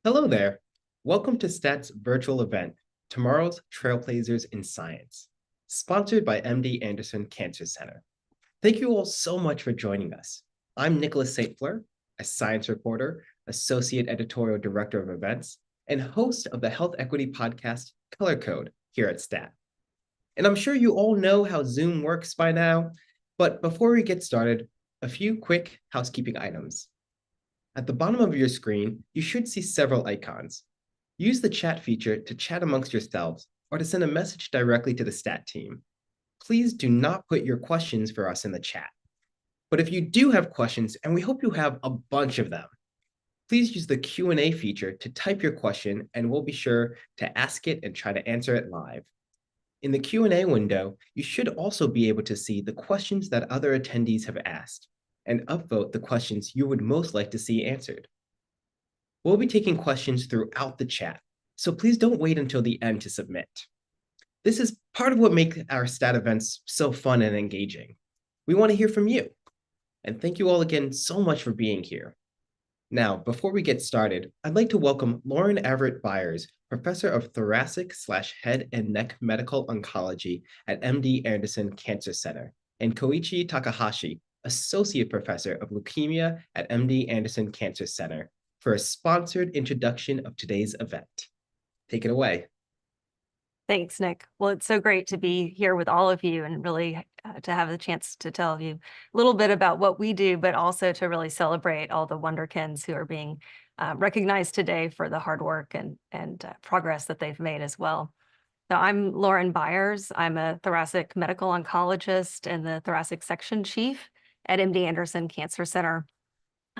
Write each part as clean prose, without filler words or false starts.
Hello there. Welcome to STAT's virtual event, Tomorrow's Trailblazers in Science, sponsored by MD Anderson Cancer Center. Thank you all so much for joining us. I'm Nicholas St. Fleur, a science reporter, associate editorial director of events, and host of the health equity podcast, Color Code, here at STAT. And I'm sure you all know how Zoom works by now, but before we get started, a few quick housekeeping items. At the bottom of your screen, you should see several icons. Use the chat feature to chat amongst yourselves or to send a message directly to the STAT team. Please do not put your questions for us in the chat. But if you do have questions, and we hope you have a bunch of them, please use the Q&A feature to type your question and we'll be sure to ask it and try to answer it live. In the Q&A window, you should also be able to see the questions that other attendees have asked and upvote the questions you would most like to see answered. We'll be taking questions throughout the chat, so please don't wait until the end to submit. This is part of what makes our STAT events so fun and engaging. We want to hear from you. And thank you all again so much for being here. Now, before we get started, I'd like to welcome Lauren Everett-Byers, Professor of Thoracic/Head and Neck Medical Oncology at MD Anderson Cancer Center, and Koichi Takahashi, Associate Professor of Leukemia at MD Anderson Cancer Center, for a sponsored introduction of today's event. Take it away. Thanks, Nick. Well, it's so great to be here with all of you and really to have the chance to tell you a little bit about what we do, but also to really celebrate all the wonderkins who are being recognized today for the hard work and progress that they've made as well. So I'm Lauren Byers. I'm a thoracic medical oncologist and the thoracic section chief at MD Anderson Cancer Center.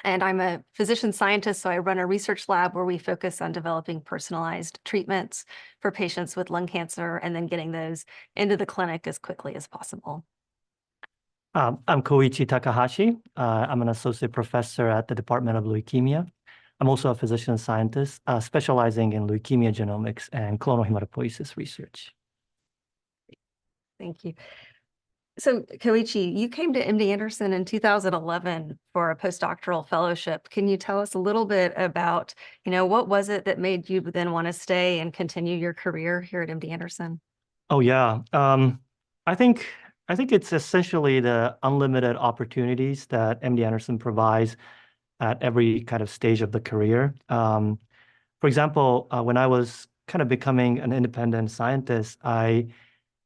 And I'm a physician scientist, so I run a research lab where we focus on developing personalized treatments for patients with lung cancer and then getting those into the clinic as quickly as possible. I'm Koichi Takahashi. I'm an associate professor at the Department of Leukemia. I'm also a physician scientist specializing in leukemia genomics and clonal hematopoiesis research. Thank you. So, Koichi, you came to MD Anderson in 2011 for a postdoctoral fellowship. Can you tell us a little bit about, what was it that made you then want to stay and continue your career here at MD Anderson? Oh, yeah. I think it's essentially the unlimited opportunities that MD Anderson provides at every kind of stage of the career. For example, when I was kind of becoming an independent scientist,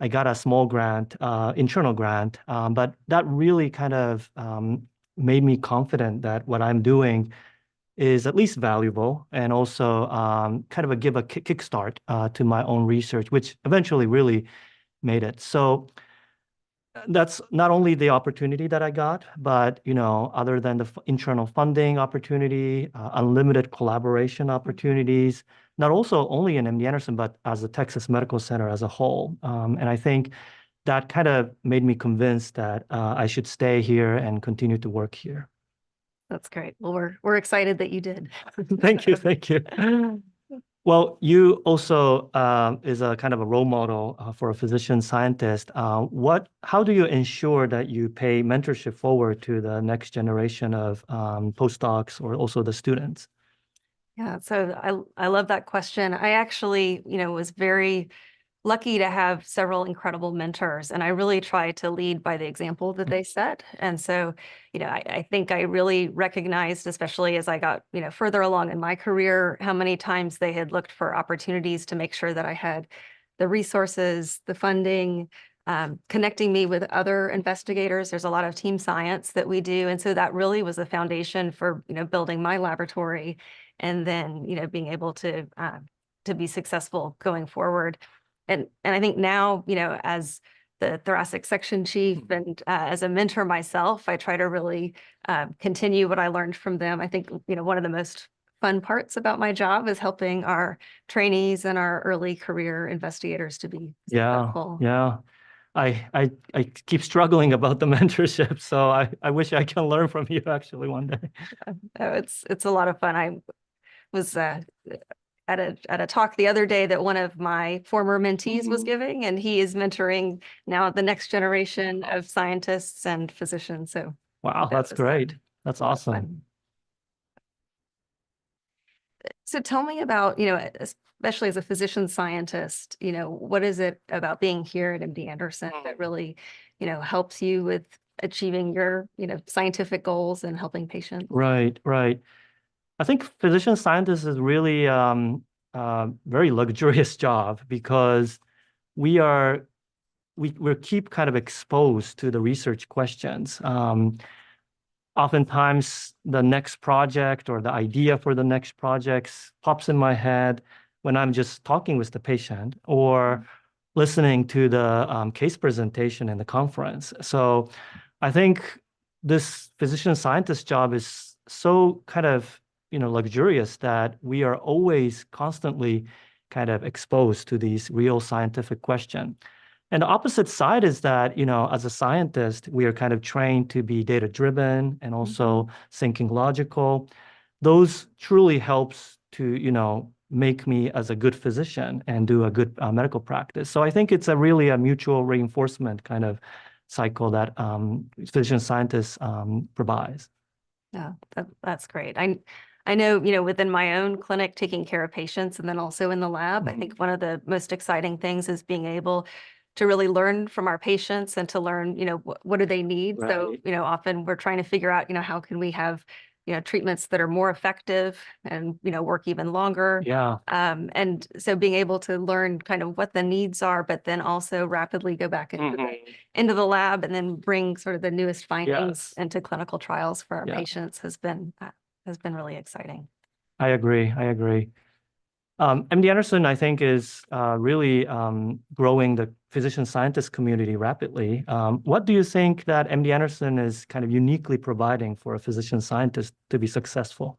I got a small grant, internal grant, but that really kind of made me confident that what I'm doing is at least valuable and also kind of give a kickstart to my own research, which eventually really made it. So that's not only the opportunity that I got, but, other than the internal funding opportunity, unlimited collaboration opportunities, not also only in MD Anderson, but as the Texas Medical Center as a whole. And I think that kind of made me convinced that I should stay here and continue to work here. That's great. Well, we're excited that you did. Thank you. Thank you. Well, you also is a kind of a role model for a physician scientist. How do you ensure that you pay mentorship forward to the next generation of postdocs or also the students? Yeah, so I love that question. I actually, was very lucky to have several incredible mentors, and I really try to lead by the example that they set. And so, I think I really recognized, especially as I got, further along in my career, how many times they had looked for opportunities to make sure that I had the resources, the funding, connecting me with other investigators. There's a lot of team science that we do. And so that really was the foundation for, building my laboratory and then, being able to be successful going forward. And I think now, as the thoracic section chief and as a mentor myself, I try to really continue what I learned from them. I think, one of the most fun parts about my job is helping our trainees and our early career investigators to be successful. Yeah. I keep struggling about the mentorship, so I wish I can learn from you actually one day. It's a lot of fun. I was at a talk the other day that one of my former mentees was giving, and he is mentoring now the next generation of scientists and physicians. So wow, that's great. That's awesome. So tell me about, especially as a physician scientist, what is it about being here at MD Anderson that really, helps you with achieving your, scientific goals and helping patients? Right, right. I think physician scientist is really very luxurious job because we are we keep kind of exposed to the research questions. Oftentimes the next project or the idea for the next projects pops in my head when I'm just talking with the patient or listening to the case presentation in the conference. So I think this physician scientist job is so kind of, luxurious that we are always constantly kind of exposed to these real scientific questions. And the opposite side is that, as a scientist, we are kind of trained to be data-driven and also thinking logical. Those truly helps to, make me as a good physician and do a good medical practice. So I think it's really a mutual reinforcement kind of cycle that physician scientists provides. Yeah, that's great. I know, within my own clinic, taking care of patients and then also in the lab, I think one of the most exciting things is being able to really learn from our patients and to learn, what do they need? So, Right. often we're trying to figure out, how can we have, treatments that are more effective and, work even longer. Yeah. And so being able to learn kind of what the needs are, but then also rapidly go back into the lab and then bring sort of the newest findings Yes. into clinical trials for our Yeah. patients has been really exciting. I agree. I agree. MD Anderson, I think, is really growing the physician scientist community rapidly. What do you think that MD Anderson is kind of uniquely providing for a physician scientist to be successful?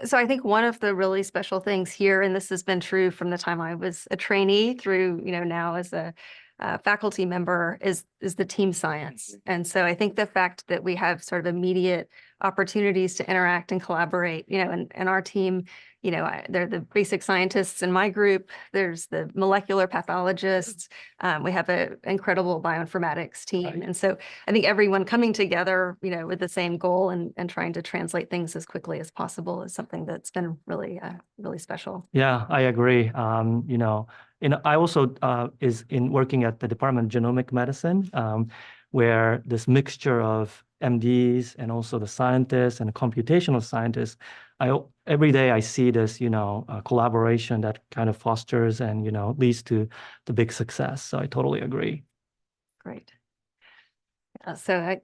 So I think one of the really special things here, and this has been true from the time I was a trainee through, now as a faculty member, is the team science. And so I think the fact that we have sort of immediate opportunities to interact and collaborate, and our team, they're the basic scientists in my group. There's the molecular pathologists. We have an incredible bioinformatics team. Right. And so I think everyone coming together, with the same goal and trying to translate things as quickly as possible is something that's been really, really special. Yeah, I agree. I also is in working at the Department of Genomic Medicine, where this mixture of MDs and also the scientists and the computational scientists, every day I see this, collaboration that kind of fosters and, leads to the big success. So I totally agree. Great. So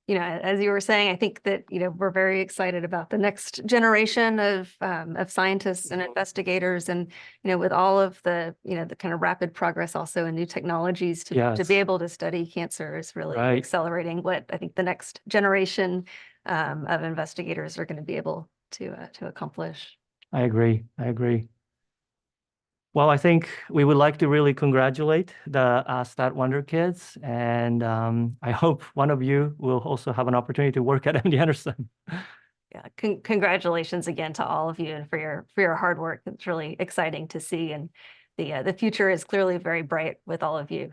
as you were saying, I think that, we're very excited about the next generation of scientists and investigators and, with all of the, the kind of rapid progress also in new technologies to be able to study cancer is really accelerating what I think the next generation of investigators are going to be able to accomplish. I agree. I agree. Well, I think we would like to really congratulate the Stat Wonder kids, and I hope one of you will also have an opportunity to work at MD Anderson. Yeah, congratulations again to all of you and for your hard work. It's really exciting to see, and the future is clearly very bright with all of you.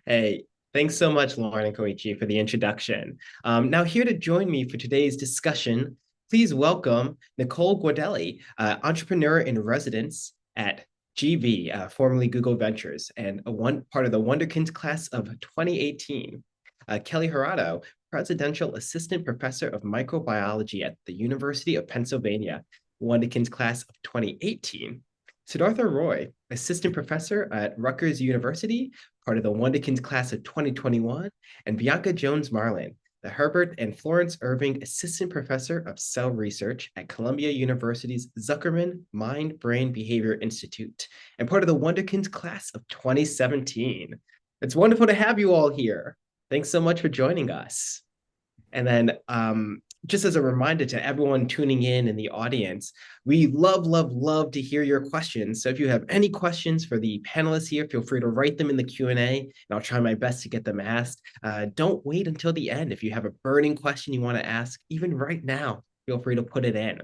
Hey, thanks so much, Lauren and Koichi, for the introduction. Now here to join me for today's discussion, please welcome Nicole Guardelli, entrepreneur in residence at GV, formerly Google Ventures, and part of the Wonderkind class of 2018. Kelly Hirado, Presidential Assistant Professor of Microbiology at the University of Pennsylvania, Wonderkind class of 2018. Siddhartha Roy, Assistant Professor at Rutgers University, part of the Wonderkind class of 2021, and Bianca Jones-Marlin, the Herbert and Florence Irving Assistant Professor of Cell Research at Columbia University's Zuckerman Mind-Brain Behavior Institute, and part of the Wonderkind class of 2017. It's wonderful to have you all here. Thanks so much for joining us. And then just as a reminder to everyone tuning in the audience, we love to hear your questions. So if you have any questions for the panelists here, feel free to write them in the Q&A, and I'll try my best to get them asked. Don't wait until the end. If you have a burning question you want to ask, even right now, feel free to put it in.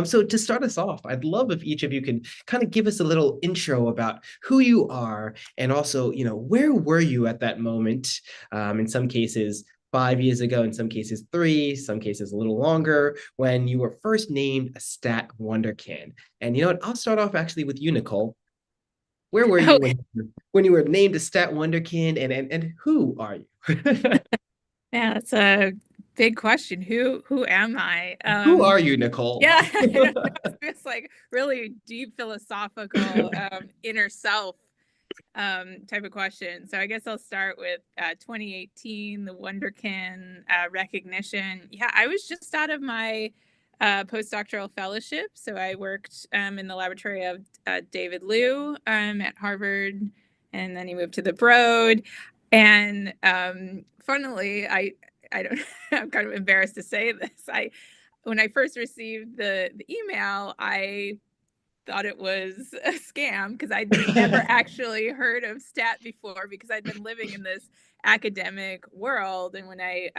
So to start us off, I'd love if each of you can kind of give us a little intro about who you are and also, where were you at that moment? In some cases, 5 years ago, in some cases 3, some cases a little longer, when you were first named a Stat Wonderkind. And you know what? I'll start off actually with you, Nicole. Where were you Oh, when you were named a Stat Wonderkind, and who are you? yeah, that's a big question. Who am I? Who are you, Nicole? Yeah, I don't know. It's like really deep philosophical inner self type of question. So I guess I'll start with 2018, the Wonderkin recognition. Yeah, I was just out of my postdoctoral fellowship. So I worked in the laboratory of David Liu at Harvard, and then he moved to the Broad. And funnily, I don't I'm kind of embarrassed to say this. When I first received the email, I thought it was a scam because I'd never actually heard of STAT before because I'd been living in this academic world. And when I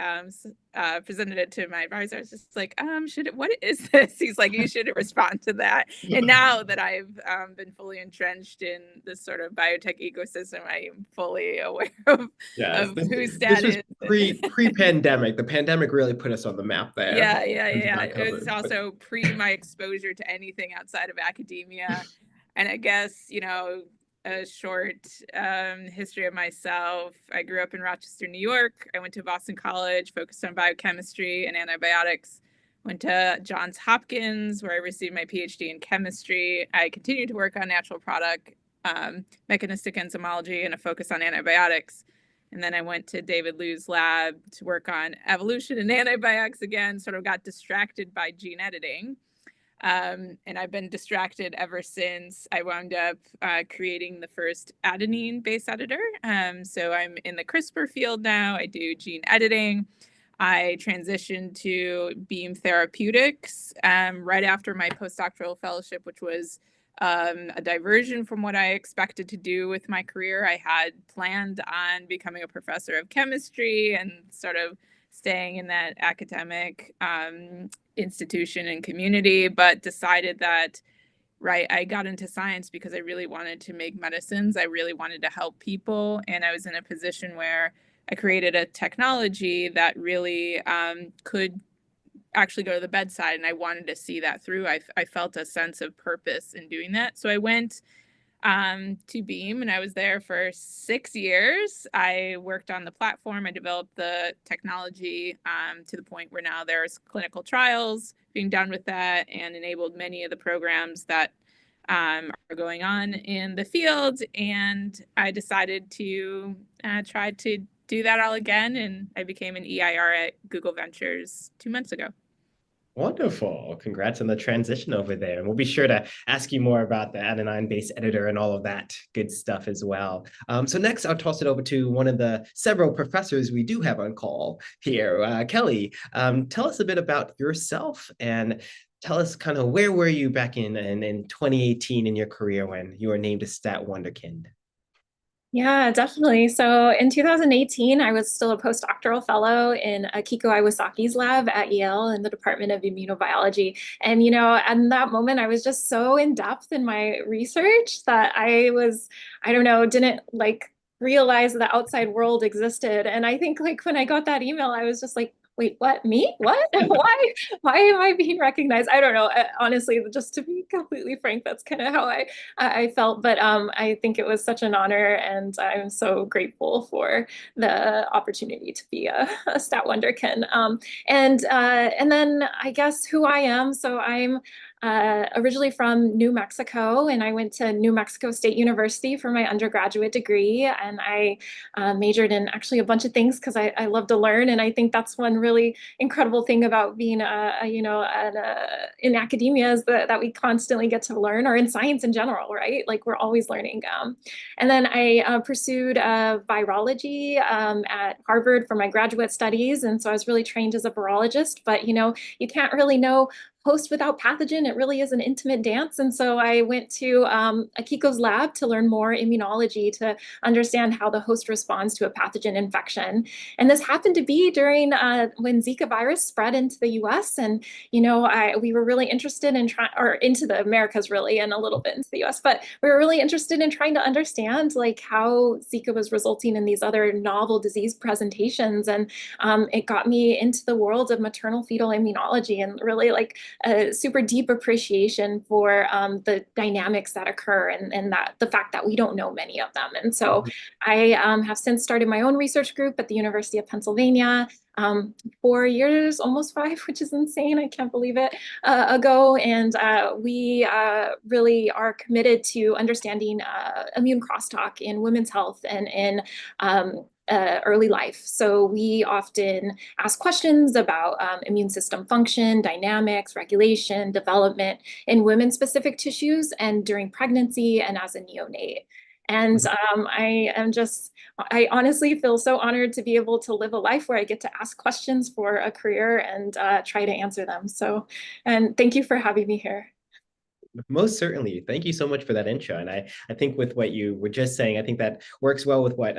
presented it to my advisor, I was just like, what is this? He's like, you should respond to that. And now that I've been fully entrenched in this sort of biotech ecosystem, I am fully aware of who STAT this is. was pre-pandemic. The pandemic really put us on the map there. Yeah. It was also pre my exposure to anything outside of academia. And I guess, a short history of myself. I grew up in Rochester, New York. I went to Boston College, focused on biochemistry and antibiotics. Went to Johns Hopkins, where I received my PhD in chemistry. I continued to work on natural product, mechanistic enzymology, and a focus on antibiotics. And then I went to David Liu's lab to work on evolution and antibiotics again, sort of got distracted by gene editing. And I've been distracted ever since. I wound up creating the first adenine base editor. So I'm in the CRISPR field now. I do gene editing. I transitioned to Beam Therapeutics right after my postdoctoral fellowship, which was a diversion from what I expected to do with my career. I had planned on becoming a professor of chemistry and sort of staying in that academic institution and community, but decided that, I got into science because I really wanted to make medicines. I really wanted to help people. And I was in a position where I created a technology that really could actually go to the bedside, and I wanted to see that through. I felt a sense of purpose in doing that. So I went to Beam, and I was there for 6 years. I worked on the platform. I developed the technology to the point where now there's clinical trials being done with that, and enabled many of the programs that are going on in the field. And I decided to try to do that all again, and I became an EIR at Google Ventures 2 months ago. Wonderful. Congrats on the transition over there. And we'll be sure to ask you more about the adenine base editor and all of that good stuff as well. So next, I'll toss it over to one of the several professors we do have on call here. Kelly, tell us a bit about yourself and tell us kind of where were you back in 2018 in your career when you were named a Stat Wonderkind? Yeah, definitely. So in 2018, I was still a postdoctoral fellow in Kiko Iwasaki's lab at Yale in the Department of Immunobiology. And, at that moment, I was just so in depth in my research that didn't realize the outside world existed. And I think when I got that email, I was just like, wait, what? Me? What? Why am I being recognized? I don't know. Honestly, just to be completely frank, that's kind of how I felt. But I think it was such an honor, and I'm so grateful for the opportunity to be a Stat Wonderkin. And then I guess who I am. So I'm originally from New Mexico, and I went to New Mexico State University for my undergraduate degree. And I majored in actually a bunch of things because I love to learn. And I think that's one really incredible thing about being in academia is that we constantly get to learn, or in science in general, right? Like we're always learning. And then I pursued virology at Harvard for my graduate studies. And so I was really trained as a virologist, but you can't really know host without pathogen. It really is an intimate dance. And so I went to Akiko's lab to learn more immunology to understand how the host responds to a pathogen infection. And this happened to be during when Zika virus spread into the US. And, we were really interested in into the Americas really, and a little bit into the US, but we were really interested in trying to understand like how Zika was resulting in these other novel disease presentations. And it got me into the world of maternal fetal immunology and really like a super deep appreciation for the dynamics that occur and that the fact that we don't know many of them. And so I have since started my own research group at the University of Pennsylvania 4 years, almost 5, which is insane. I can't believe it, ago. And we really are committed to understanding immune crosstalk in women's health and in early life. So we often ask questions about immune system function, dynamics, regulation, development in women-specific tissues and during pregnancy and as a neonate. And I honestly feel so honored to be able to live a life where I get to ask questions for a career and try to answer them. So, and thank you for having me here. Most certainly. Thank you so much for that intro. And I think with what you were just saying, I think that works well with what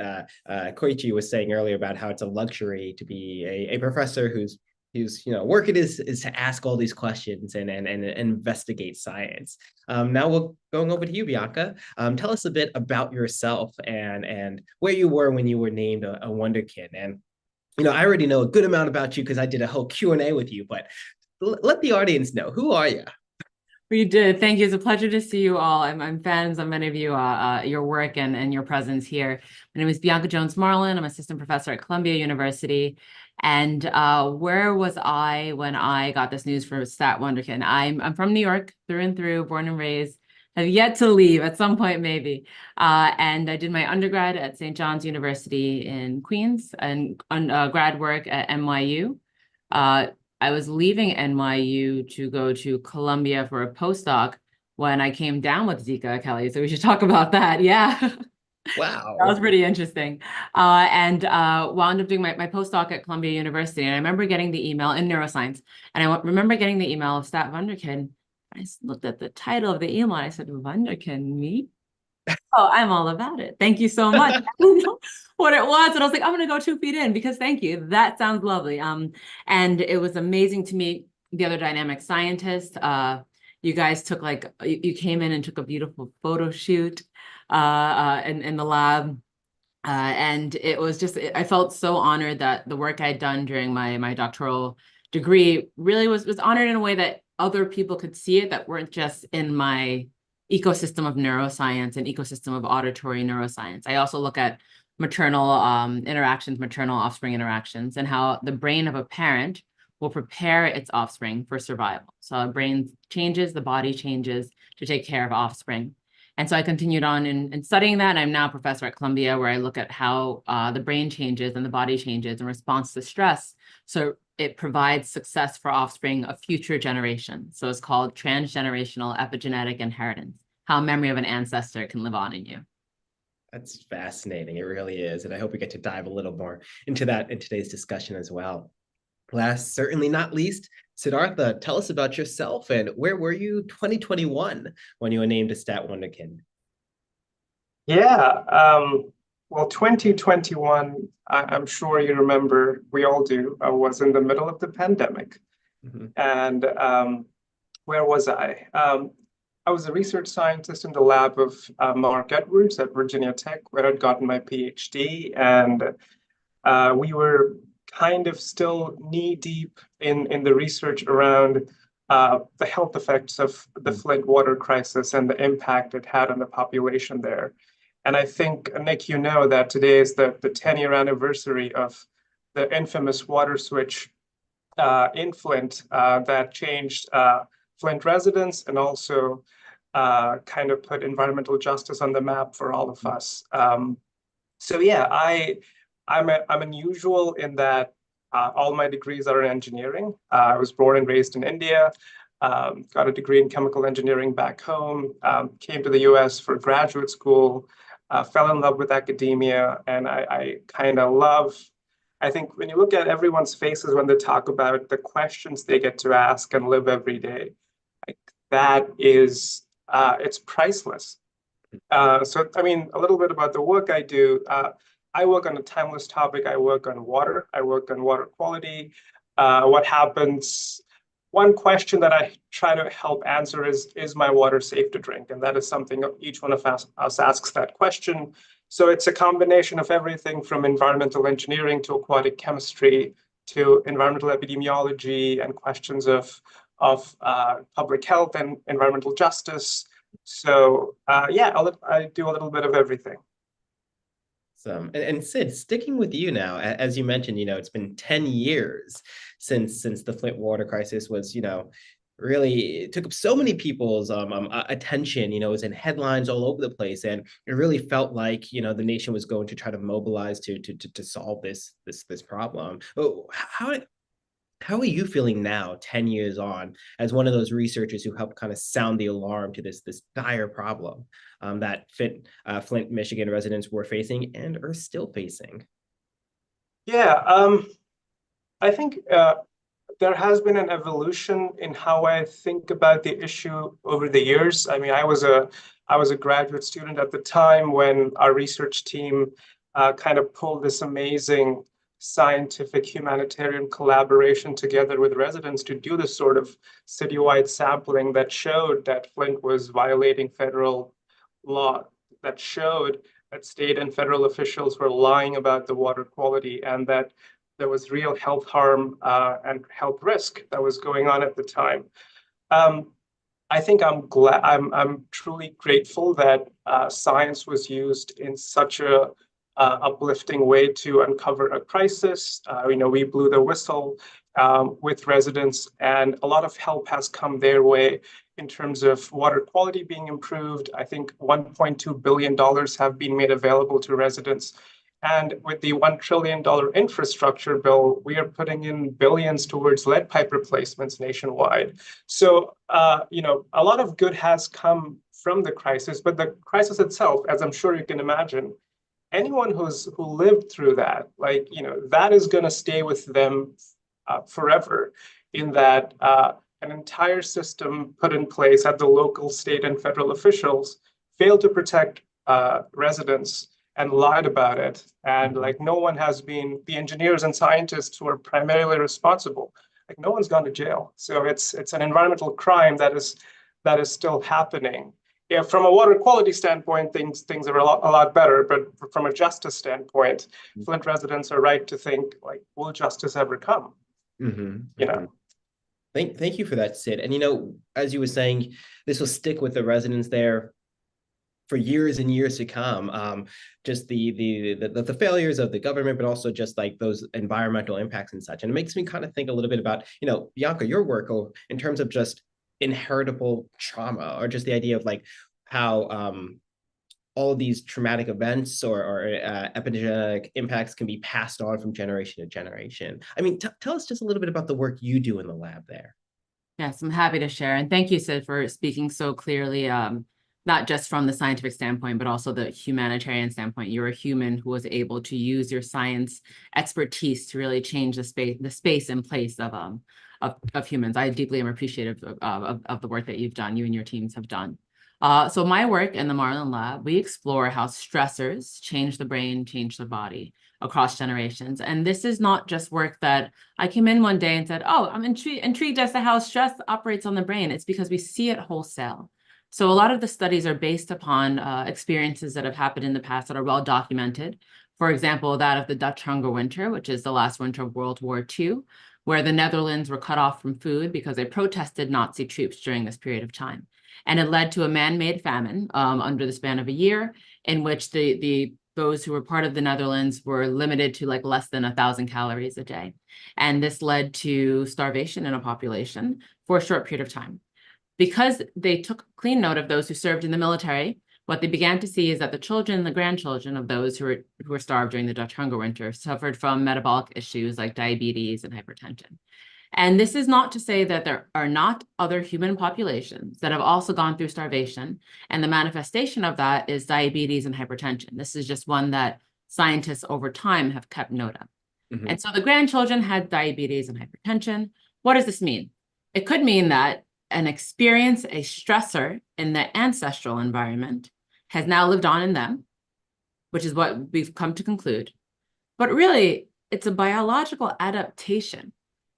Koichi was saying earlier about how it's a luxury to be a professor whose work it is to ask all these questions and investigate science. Now we're going over to you, Bianca. Tell us a bit about yourself and where you were when you were named a Wonderkin. And I already know a good amount about you because I did a whole Q&A with you, but let the audience know, who are you? We did. Thank you. It's a pleasure to see you all. I'm fans of many of you, your work and your presence here. My name is Bianca Jones-Marlin. I'm assistant professor at Columbia University. And where was I when I got this news for Stat Wonderkin? I'm from New York, through and through, born and raised. Have yet to leave at some point, maybe. And I did my undergrad at St. John's University in Queens and grad work at NYU. I was leaving NYU to go to Columbia for a postdoc when I came down with Zika, Kelly. So we should talk about that. Yeah. Wow. That was pretty interesting. And wound up doing my postdoc at Columbia University. And I remember getting the email in neuroscience. And I remember getting the email of Stat Wonderkin. I looked at the title of the email and I said, Wonderkin, me? Oh, I'm all about it. Thank you so much. I didn't know what it was. And I was like, I'm going to go 2 feet in because thank you. That sounds lovely. And it was amazing to meet the other dynamic scientists. You guys took you came in and took a beautiful photo shoot in the lab. And it was just, I felt so honored that the work I'd done during my doctoral degree really was honored in a way that other people could see it that weren't just in my ecosystem of neuroscience and ecosystem of auditory neuroscience. I also look at maternal interactions, maternal offspring interactions, and how the brain of a parent will prepare its offspring for survival. So our brain changes, the body changes to take care of offspring. And so I continued on in studying that. And I'm now a professor at Columbia, where I look at how the brain changes and the body changes in response to stress. So it provides success for offspring of future generations. So it's called transgenerational epigenetic inheritance, how memory of an ancestor can live on in you. That's fascinating. It really is. And I hope we get to dive a little more into that in today's discussion as well. Last, certainly not least, Siddhartha, tell us about yourself and where were you 2021 when you were named a Stat Wonderkin? Yeah, well, 2021, I'm sure you remember, we all do, I was in the middle of the pandemic. And where was I? I was a research scientist in the lab of Mark Edwards at Virginia Tech, where I'd gotten my PhD. And we were kind of still knee-deep in the research around the health effects of the Flint water crisis and the impact it had on the population there. And I think, Nick, you know that today is the 10-year anniversary of the infamous water switch in Flint that changed Flint residents and also kind of put environmental justice on the map for all of us. So yeah, I'm unusual in that all my degrees are in engineering. I was born and raised in India, got a degree in chemical engineering back home, came to the US for graduate school, fell in love with academia, and I kind of love I think when you look at everyone's faces when they talk about the questions they get to ask and live every day, like that is, it's priceless. So, I mean, a little bit about the work I do. I work on a timeless topic. I work on water. I work on water quality. What happens? One question that I try to help answer is my water safe to drink? And that is something each one of us asks that question. So it's a combination of everything from environmental engineering to aquatic chemistry to environmental epidemiology and questions of public health and environmental justice. So yeah, I do a little bit of everything. And Sid, sticking with you now, as you mentioned, it's been 10 years since the Flint water crisis was, really it took up so many people's attention. It was in headlines all over the place, and it really felt like the nation was going to try to mobilize to solve this problem. How are you feeling now, 10 years on, as one of those researchers who helped kind of sound the alarm to this dire problem that Flint, Michigan residents were facing and are still facing? Yeah, I think there has been an evolution in how I think about the issue over the years. I mean, I was a graduate student at the time when our research team kind of pulled this amazing scientific humanitarian collaboration together with residents to do this sort of citywide sampling that showed that Flint was violating federal law, that showed that state and federal officials were lying about the water quality, and that there was real health harm and health risk that was going on at the time. I think I'm truly grateful that science was used in such a uplifting way to uncover a crisis. We blew the whistle with residents, and a lot of help has come their way in terms of water quality being improved. I think $1.2 billion have been made available to residents. And with the $1 trillion infrastructure bill, we are putting in billions towards lead pipe replacements nationwide. So, a lot of good has come from the crisis, but the crisis itself, as I'm sure you can imagine, anyone who lived through that, that is going to stay with them forever, in that an entire system put in place at the local, state, and federal officials failed to protect residents and lied about it. And no one has been, the engineers and scientists who are primarily responsible, no one's gone to jail. So it's an environmental crime that is still happening. Yeah, from a water quality standpoint, things are a lot better. But from a justice standpoint, Flint residents are right to think, will justice ever come? Thank you for that, Sid. And as you were saying, this will stick with the residents there for years and years to come. Just the failures of the government, but also just those environmental impacts and such. And it makes me kind of think a little bit about, Bianca, your work in terms of just inheritable trauma, or just the idea of how all of these traumatic events or epigenetic impacts can be passed on from generation to generation. I mean, tell us just a little bit about the work you do in the lab there. Yes, I'm happy to share. And thank you, Sid, for speaking so clearly, not just from the scientific standpoint, but also the humanitarian standpoint. You're a human who was able to use your science expertise to really change the space and place of humans. I deeply am appreciative of the work that you've done, you and your teams have done. So my work in the Marlin Lab, we explore how stressors change the brain, change the body across generations. And this is not just work that I came in one day and said, oh, I'm intrigued as to how stress operates on the brain. It's because we see it wholesale. So a lot of the studies are based upon experiences that have happened in the past that are well documented. For example, that of the Dutch hunger winter, which is the last winter of World War II, where the Netherlands were cut off from food because they protested Nazi troops during this period of time. And it led to a man-made famine under the span of a year, in which those who were part of the Netherlands were limited to less than 1,000 calories a day. And this led to starvation in a population for a short period of time. Because they took clean note of those who served in the military, what they began to see is that the children and the grandchildren of those who were starved during the Dutch hunger winter suffered from metabolic issues like diabetes and hypertension. And this is not to say that there are not other human populations that have also gone through starvation. And the manifestation of that is diabetes and hypertension. This is just one that scientists over time have kept note of. And so the grandchildren had diabetes and hypertension. What does this mean? It could mean that an experience, a stressor in the ancestral environment has now lived on in them, which is what we've come to conclude. But really, it's a biological adaptation,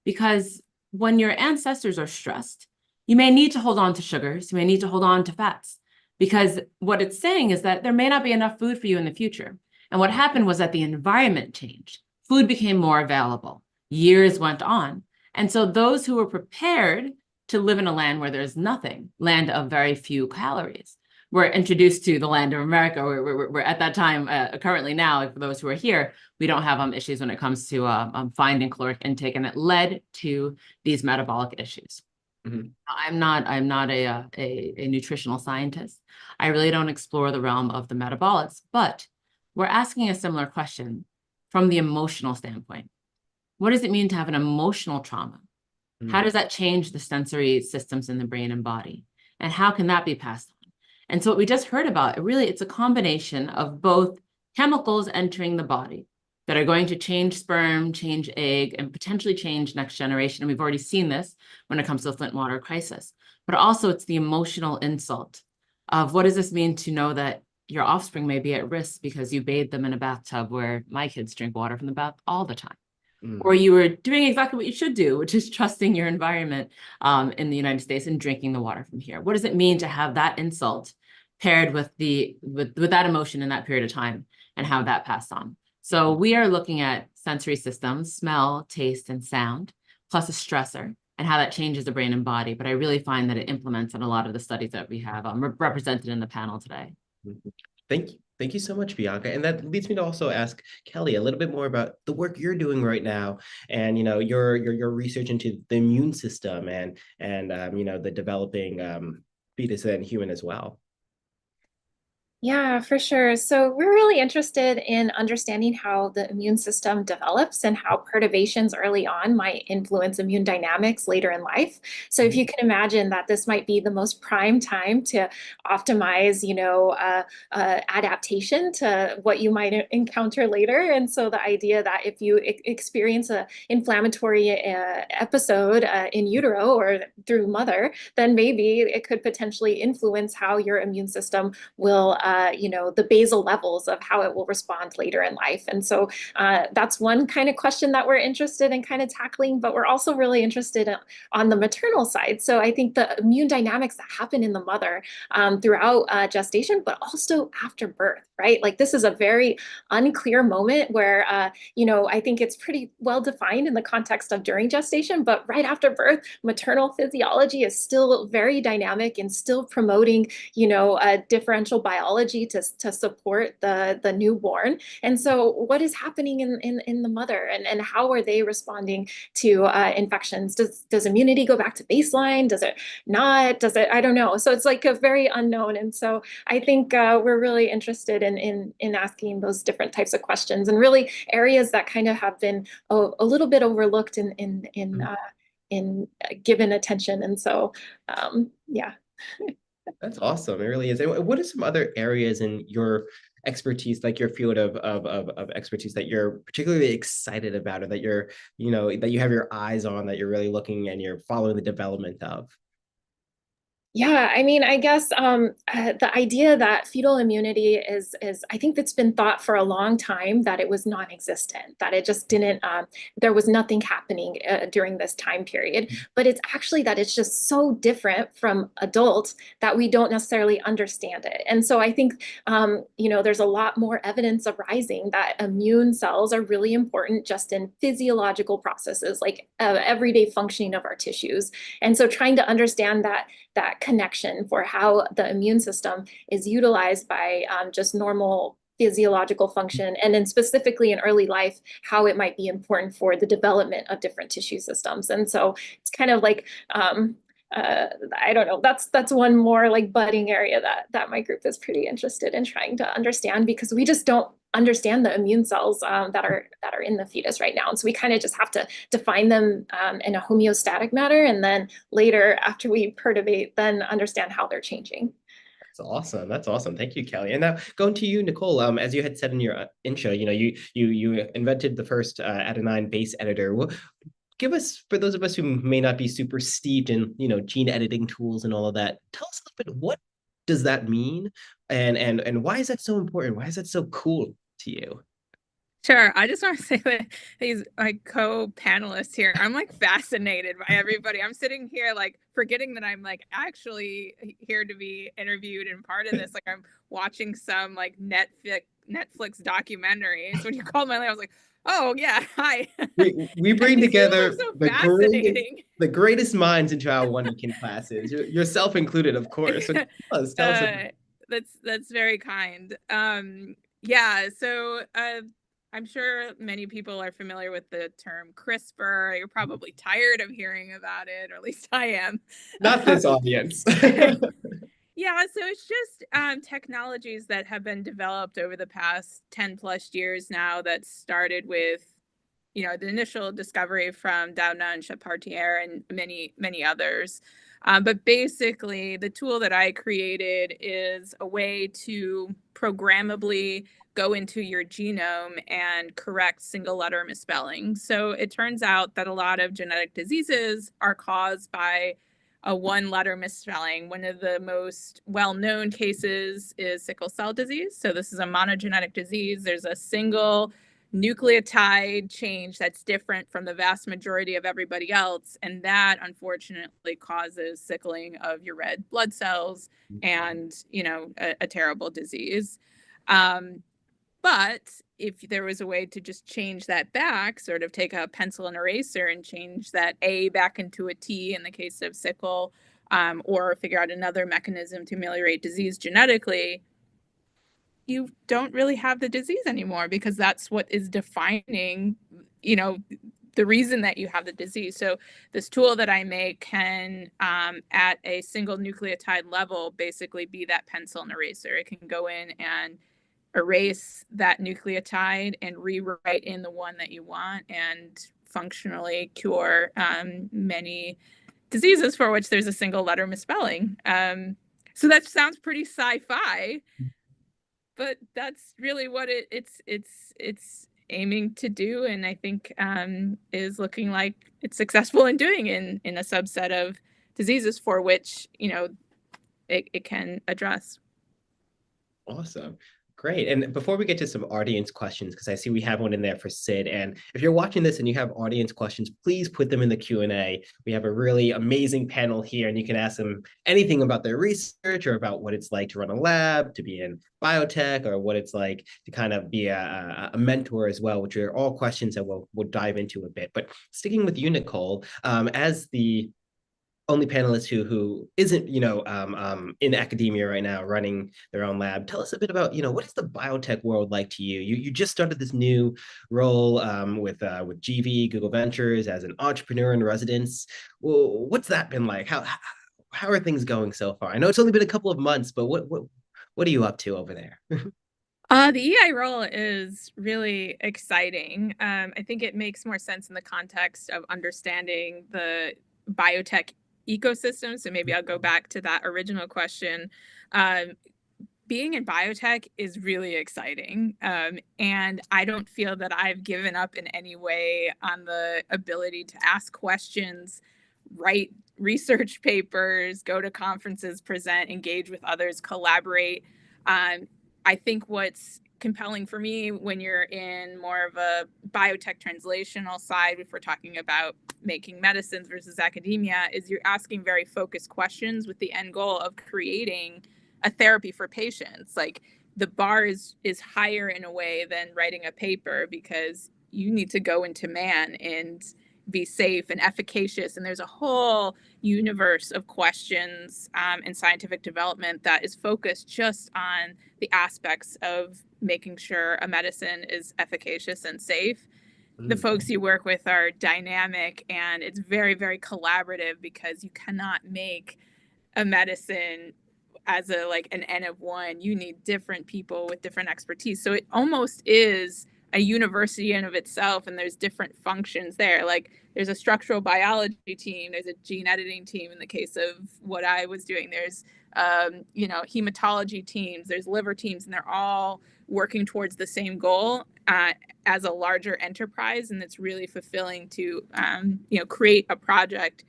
because when your ancestors are stressed, you may need to hold on to sugars, you may need to hold on to fats, because what it's saying is that there may not be enough food for you in the future. And what happened was that the environment changed. Food became more available. Years went on. And so those who were prepared to live in a land where there's nothing, land of very few calories, were introduced to the land of America. We're at that time, currently now, for those who are here, we don't have issues when it comes to finding caloric intake, and it led to these metabolic issues. I'm not a nutritional scientist. I really don't explore the realm of the metabolics, but we're asking a similar question from the emotional standpoint. What does it mean to have an emotional trauma? How does that change the sensory systems in the brain and body? And how can that be passed on? And so what we just heard about, it's a combination of both chemicals entering the body that are going to change sperm, change egg, and potentially change next generation. And we've already seen this when it comes to the Flint water crisis. But also it's the emotional insult of what does this mean to know that your offspring may be at risk because you bathed them in a bathtub where my kids drink water from the bath all the time. Or you were doing exactly what you should do, which is trusting your environment in the United States and drinking the water from here. What does it mean to have that insult paired with that emotion in that period of time, and how that passed on? So we are looking at sensory systems, smell, taste, and sound, plus a stressor, and how that changes the brain and body. But I really find that it implements in a lot of the studies that we have represented in the panel today. Thank you. Thank you so much, Bianca. And that leads me to also ask Kelly a little bit more about the work you're doing right now, and your research into the immune system and the developing fetus and human as well. Yeah, for sure. So we're really interested in understanding how the immune system develops and how perturbations early on might influence immune dynamics later in life. So if you can imagine that this might be the most prime time to optimize, adaptation to what you might encounter later. And so the idea that if you experience an inflammatory episode in utero or through mother, then maybe it could potentially influence how your immune system will the basal levels of how it will respond later in life. And so that's one kind of question that we're interested in kind of tackling, but we're also really interested on the maternal side. So I think the immune dynamics that happen in the mother throughout gestation, but also after birth, right? Like this is a very unclear moment where, I think it's pretty well defined in the context of during gestation, but right after birth, maternal physiology is still very dynamic and still promoting, differential biology to support the newborn. And so what is happening in the mother, and how are they responding to infections? Does immunity go back to baseline? Does it not? Does it? I don't know. So it's like a very unknown. And so I think we're really interested in asking those different types of questions, and really areas that kind of have been a little bit overlooked in given attention. And so yeah. That's awesome. It really is. And what are some other areas in your expertise, like your field of expertise, that you're particularly excited about, or that that you have your eyes on, that you're really looking and you're following the development of? Yeah, I mean, I guess the idea that fetal immunity is I think that's been thought for a long time that it was non-existent, that it just didn't, there was nothing happening during this time period. But it's actually that it's just so different from adults that we don't necessarily understand it. And so I think, there's a lot more evidence arising that immune cells are really important just in physiological processes, like everyday functioning of our tissues. And so trying to understand that connection for how the immune system is utilized by just normal physiological function, and then specifically in early life, how it might be important for the development of different tissue systems. And so it's kind of like, I don't know, that's one more like budding area that my group is pretty interested in trying to understand, because we just don't understand the immune cells that are in the fetus right now. And so we kind of just have to define them in a homeostatic manner, and then later after we perturbate, then understand how they're changing. That's awesome. That's awesome. Thank you, Kelly. And now going to you, Nicole. As you had said in your intro, you invented the first adenine base editor. Give us, for those of us who may not be super steeped in gene editing tools and all of that, tell us a little bit, what does that mean, and why is that so important? Why is that so cool to you? Sure. I just want to say that these co-panelists here, I'm like fascinated by everybody. I'm sitting here like forgetting that I'm like actually here to be interviewed and part of this. Like I'm watching some like Netflix documentary. So when you called my name, I was like, oh yeah, hi. We bring together so the greatest minds into our Wonderkin classes, yourself included, of course. So tell us that's very kind. Yeah, so I'm sure many people are familiar with the term CRISPR. You're probably tired of hearing about it, or at least I am. Not this audience. Yeah, so it's just technologies that have been developed over the past 10 plus years now that started with, the initial discovery from Doudna and Charpentier and many others. But basically, the tool that I created is a way to programmably go into your genome and correct single letter misspelling. So it turns out that a lot of genetic diseases are caused by a one letter misspelling. One of the most well-known cases is sickle cell disease. So this is a monogenetic disease. There's a single nucleotide change that's different from the vast majority of everybody else. And that unfortunately causes sickling of your red blood cells and, a terrible disease. But if there was a way to just change that back, sort of take a pencil and eraser and change that A back into a T in the case of sickle, or figure out another mechanism to ameliorate disease genetically, you don't really have the disease anymore, because that's what is defining, the reason that you have the disease. So this tool that I make can, at a single nucleotide level, basically be that pencil and eraser. It can go in and erase that nucleotide and rewrite in the one that you want and functionally cure many diseases for which there's a single letter misspelling. So that sounds pretty sci-fi, but that's really what it's aiming to do, and I think is looking like it's successful in doing in a subset of diseases for which it can address. Awesome. Great. And before we get to some audience questions, because I see we have one in there for Sid, and if you're watching this and you have audience questions, please put them in the Q&A. We have a really amazing panel here, and you can ask them anything about their research or about what it's like to run a lab, to be in biotech, or what it's like to kind of be a mentor as well, which are all questions that we'll dive into a bit. But sticking with you, Nicole, as the only panelist who isn't, in academia right now, running their own lab, tell us a bit about, what is the biotech world like to you? You just started this new role with GV, Google Ventures, as an entrepreneur in residence. Well, what's that been like? How are things going so far? I know it's only been a couple of months, but what are you up to over there? The EI role is really exciting. I think it makes more sense in the context of understanding the biotech ecosystem. So maybe I'll go back to that original question. Being in biotech is really exciting. And I don't feel that I've given up in any way on the ability to ask questions, write research papers, go to conferences, present, engage with others, collaborate. I think what's compelling for me when you're in more of a biotech translational side, if we're talking about making medicines versus academia, is you're asking very focused questions with the end goal of creating a therapy for patients. Like the bar is higher in a way than writing a paper, because you need to go into man and be safe and efficacious. And there's a whole universe of questions in scientific development that is focused just on the aspects of making sure a medicine is efficacious and safe. The folks you work with are dynamic, and it's very, very collaborative, because you cannot make a medicine as an N of one. You need different people with different expertise. So it almost is a university in of itself, and there's different functions there. Like there's a structural biology team, there's a gene editing team in the case of what I was doing, there's you know, hematology teams, there's liver teams, and they're all working towards the same goal as a larger enterprise. And it's really fulfilling to, you know, create a product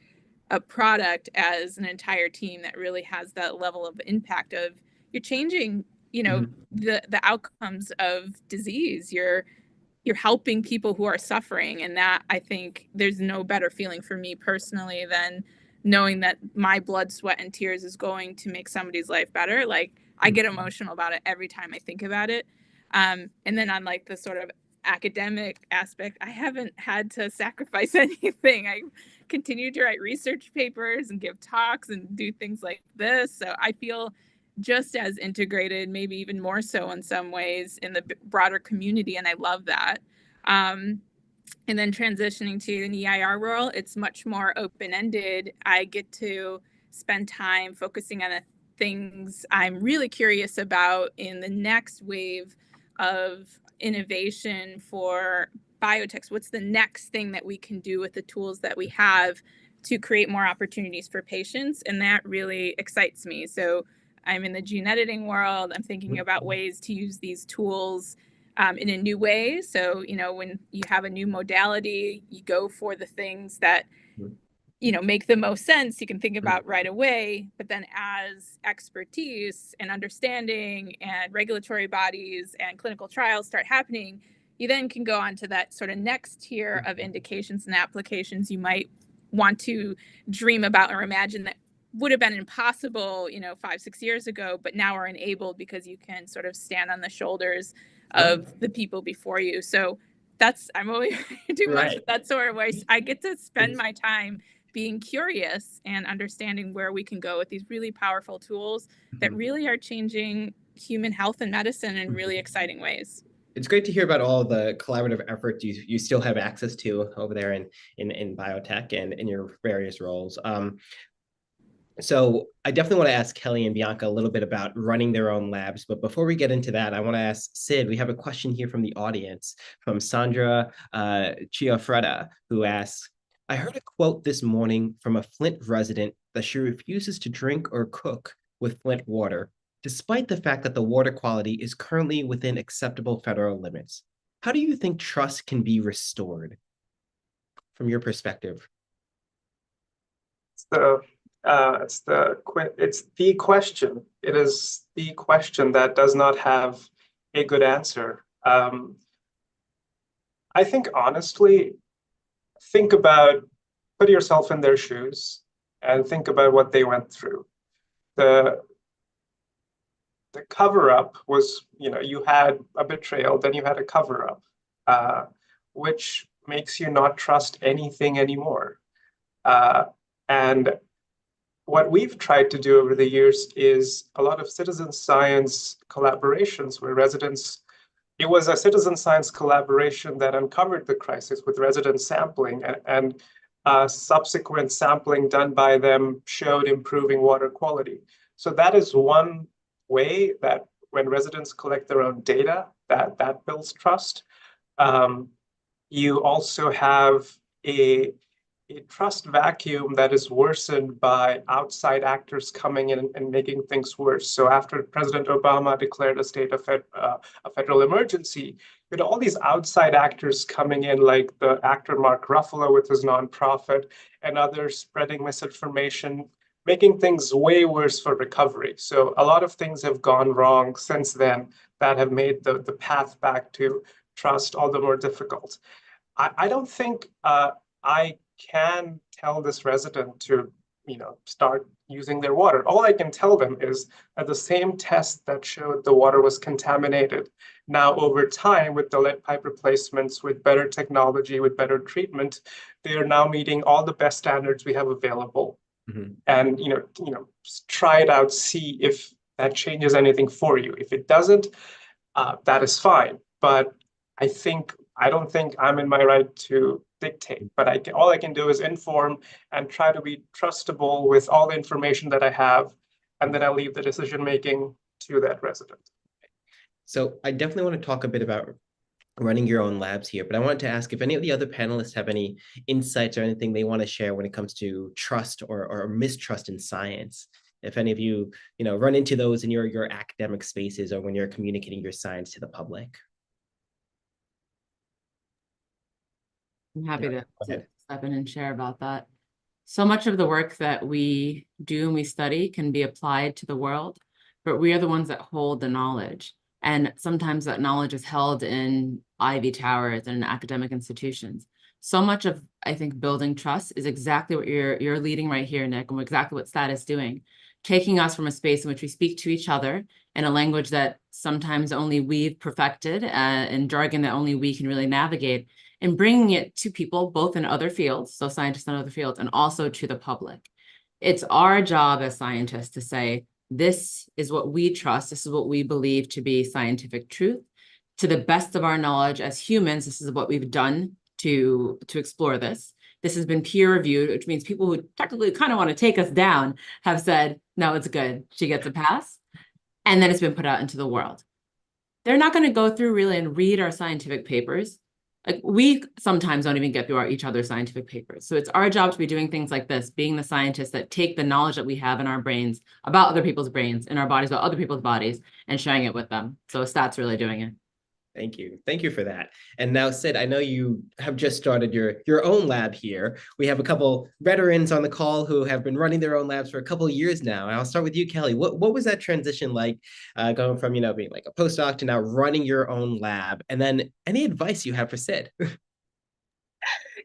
as an entire team that really has that level of impact of you're changing, you know, the outcomes of disease. You're helping people who are suffering. And that, I think there's no better feeling for me personally than knowing that my blood, sweat, and tears is going to make somebody's life better. Like, I get emotional about it every time I think about it. And then on like the sort of academic aspect, I haven't had to sacrifice anything. I continue to write research papers and give talks and do things like this. So I feel just as integrated, maybe even more so in some ways, in the broader community. And I love that. And then transitioning to an EIR role, it's much more open-ended. I get to spend time focusing on the things I'm really curious about in the next wave of innovation for biotechs. What's the next thing that we can do with the tools that we have to create more opportunities for patients? And that really excites me. So I'm in the gene editing world. I'm thinking about ways to use these tools in a new way. So, you know, when you have a new modality, you go for the things that, you know, make the most sense, you can think about right away. But then as expertise and understanding and regulatory bodies and clinical trials start happening, you then can go on to that sort of next tier of indications and applications you might want to dream about or imagine that would have been impossible, you know, 5-6 years ago, but now are enabled because you can sort of stand on the shoulders of the people before you. So that's, I'm only too much, but that's sort of where I get to spend my time being curious and understanding where we can go with these really powerful tools that really are changing human health and medicine in really exciting ways. It's great to hear about all the collaborative efforts you still have access to over there in biotech and in your various roles. So I definitely want to ask Kelly and Bianca a little bit about running their own labs. But before we get into that, I want to ask Sid, we have a question here from the audience from Sandra Chiafreda, who asks, I heard a quote this morning from a Flint resident that she refuses to drink or cook with Flint water, despite the fact that the water quality is currently within acceptable federal limits. How do you think trust can be restored from your perspective? It's the question. It is the question that does not have a good answer. I think honestly, put yourself in their shoes and think about what they went through. The cover-up was, you know, you had a betrayal, then you had a cover-up, which makes you not trust anything anymore. And what we've tried to do over the years is a lot of citizen science collaborations where it was a citizen science collaboration that uncovered the crisis with resident sampling, and subsequent sampling done by them showed improving water quality. So that is one way that when residents collect their own data, that builds trust. You also have a trust vacuum that is worsened by outside actors coming in and making things worse. So after President Obama declared a state of a federal emergency, with all these outside actors coming in, like the actor Mark Ruffalo with his nonprofit and others spreading misinformation, making things way worse for recovery. So a lot of things have gone wrong since then that have made the path back to trust all the more difficult. I don't think I can tell this resident to, you know, start using their water. All I can tell them is that the same test that showed the water was contaminated, now over time with the lead pipe replacements, with better technology, with better treatment, they are now meeting all the best standards we have available. And you know, try it out, see if that changes anything for you. If it doesn't, that is fine. But I don't think I'm in my right to dictate, but all I can do is inform and try to be trustable with all the information that I have, and then I leave the decision making to that resident. So I definitely want to talk a bit about running your own labs here, but I wanted to ask if any of the other panelists have any insights or anything they want to share when it comes to trust or mistrust in science. if any of you, run into those in your academic spaces or when you're communicating your science to the public. I'm happy to step in and share about that. So much of the work that we do and we study can be applied to the world, but we are the ones that hold the knowledge. And sometimes that knowledge is held in ivy towers and in academic institutions. So much of, I think, building trust is exactly what you're leading right here, Nick, and exactly what STAT is doing. Taking us from a space in which we speak to each other in a language that sometimes only we've perfected, and jargon that only we can really navigate, and bringing it to people both in other fields, so scientists in other fields, and also to the public. It's our job as scientists to say, this is what we trust, this is what we believe to be scientific truth. To the best of our knowledge as humans, this is what we've done to explore this. This has been peer reviewed, which means people who technically kind of want to take us down have said, no, it's good, she gets a pass. And then it's been put out into the world. They're not going to go through really and read our scientific papers. Like, we sometimes don't even get through each other's scientific papers. So it's our job to be doing things like this, being the scientists that take the knowledge that we have in our brains about other people's brains, in our bodies, about other people's bodies, and sharing it with them. So STAT's really doing it. Thank you. Thank you for that. And now, Sid, I know you have just started your own lab here. We have a couple veterans on the call who have been running their own labs for a couple of years now. And I'll start with you, Kelly. What was that transition like, going from, being like a postdoc to now running your own lab? And then any advice you have for Sid?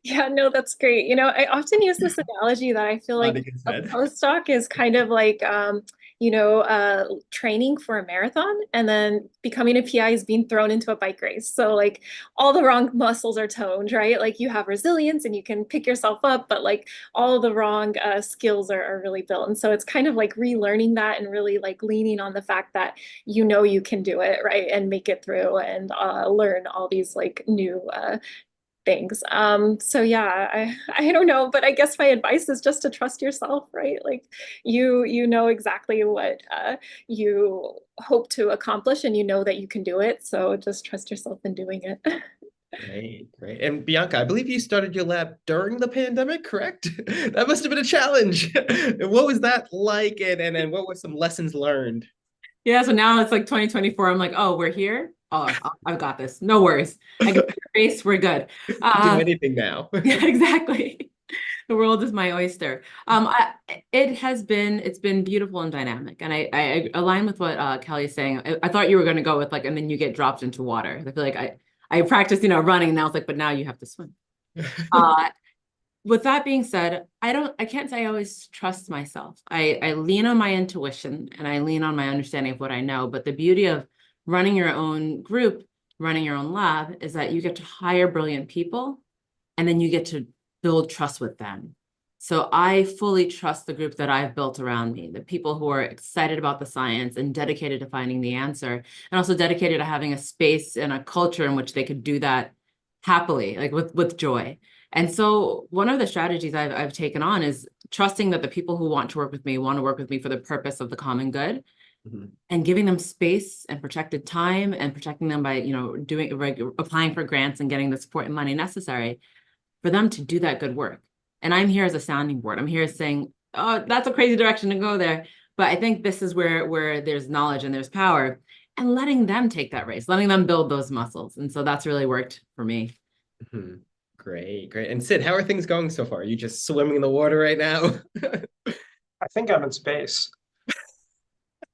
Yeah, no, that's great. I often use this analogy that I feel like a postdoc is kind of like, training for a marathon, and then becoming a PI is being thrown into a bike race. So like all the wrong muscles are toned, right? Like you have resilience and you can pick yourself up, but like all the wrong skills are really built. And so it's kind of like relearning that and really like leaning on the fact that you can do it, right? And make it through and learn all these like new things. So yeah, I don't know, but I guess my advice is just to trust yourself, right? Like you know exactly what you hope to accomplish, and you know that you can do it. So just trust yourself in doing it. Great. And Bianca, I believe you started your lab during the pandemic, correct? That must have been a challenge. What was that like, and what were some lessons learned? Yeah, so now it's like 2024. I'm like, oh, we're here. Oh, I've got this. No worries. I can put your face. We're good. Do anything now. Yeah, exactly. The world is my oyster. It's been beautiful and dynamic. And I align with what Kelly is saying. I thought you were going to go with like, and then you get dropped into water. I feel like I practiced, running, and now it's like, but now you have to swim. With that being said, I can't say I always trust myself. I lean on my intuition and I lean on my understanding of what I know. But the beauty of running your own group, running your own lab, is that you get to hire brilliant people and then you get to build trust with them. So I fully trust the group that I've built around me, the people who are excited about the science and dedicated to finding the answer, and also dedicated to having a space and a culture in which they could do that happily, like with joy. And so one of the strategies I've taken on is trusting that the people who want to work with me want to work with me for the purpose of the common good. Mm-hmm. And giving them space and protected time and protecting them by, applying for grants and getting the support and money necessary for them to do that good work. And I'm here as a sounding board. I'm here saying, oh, that's a crazy direction to go there. But I think this is where there's knowledge and there's power, and letting them take that race, letting them build those muscles. And so that's really worked for me. Mm-hmm. Great. And Sid, how are things going so far? Are you just swimming in the water right now? I think I'm in space.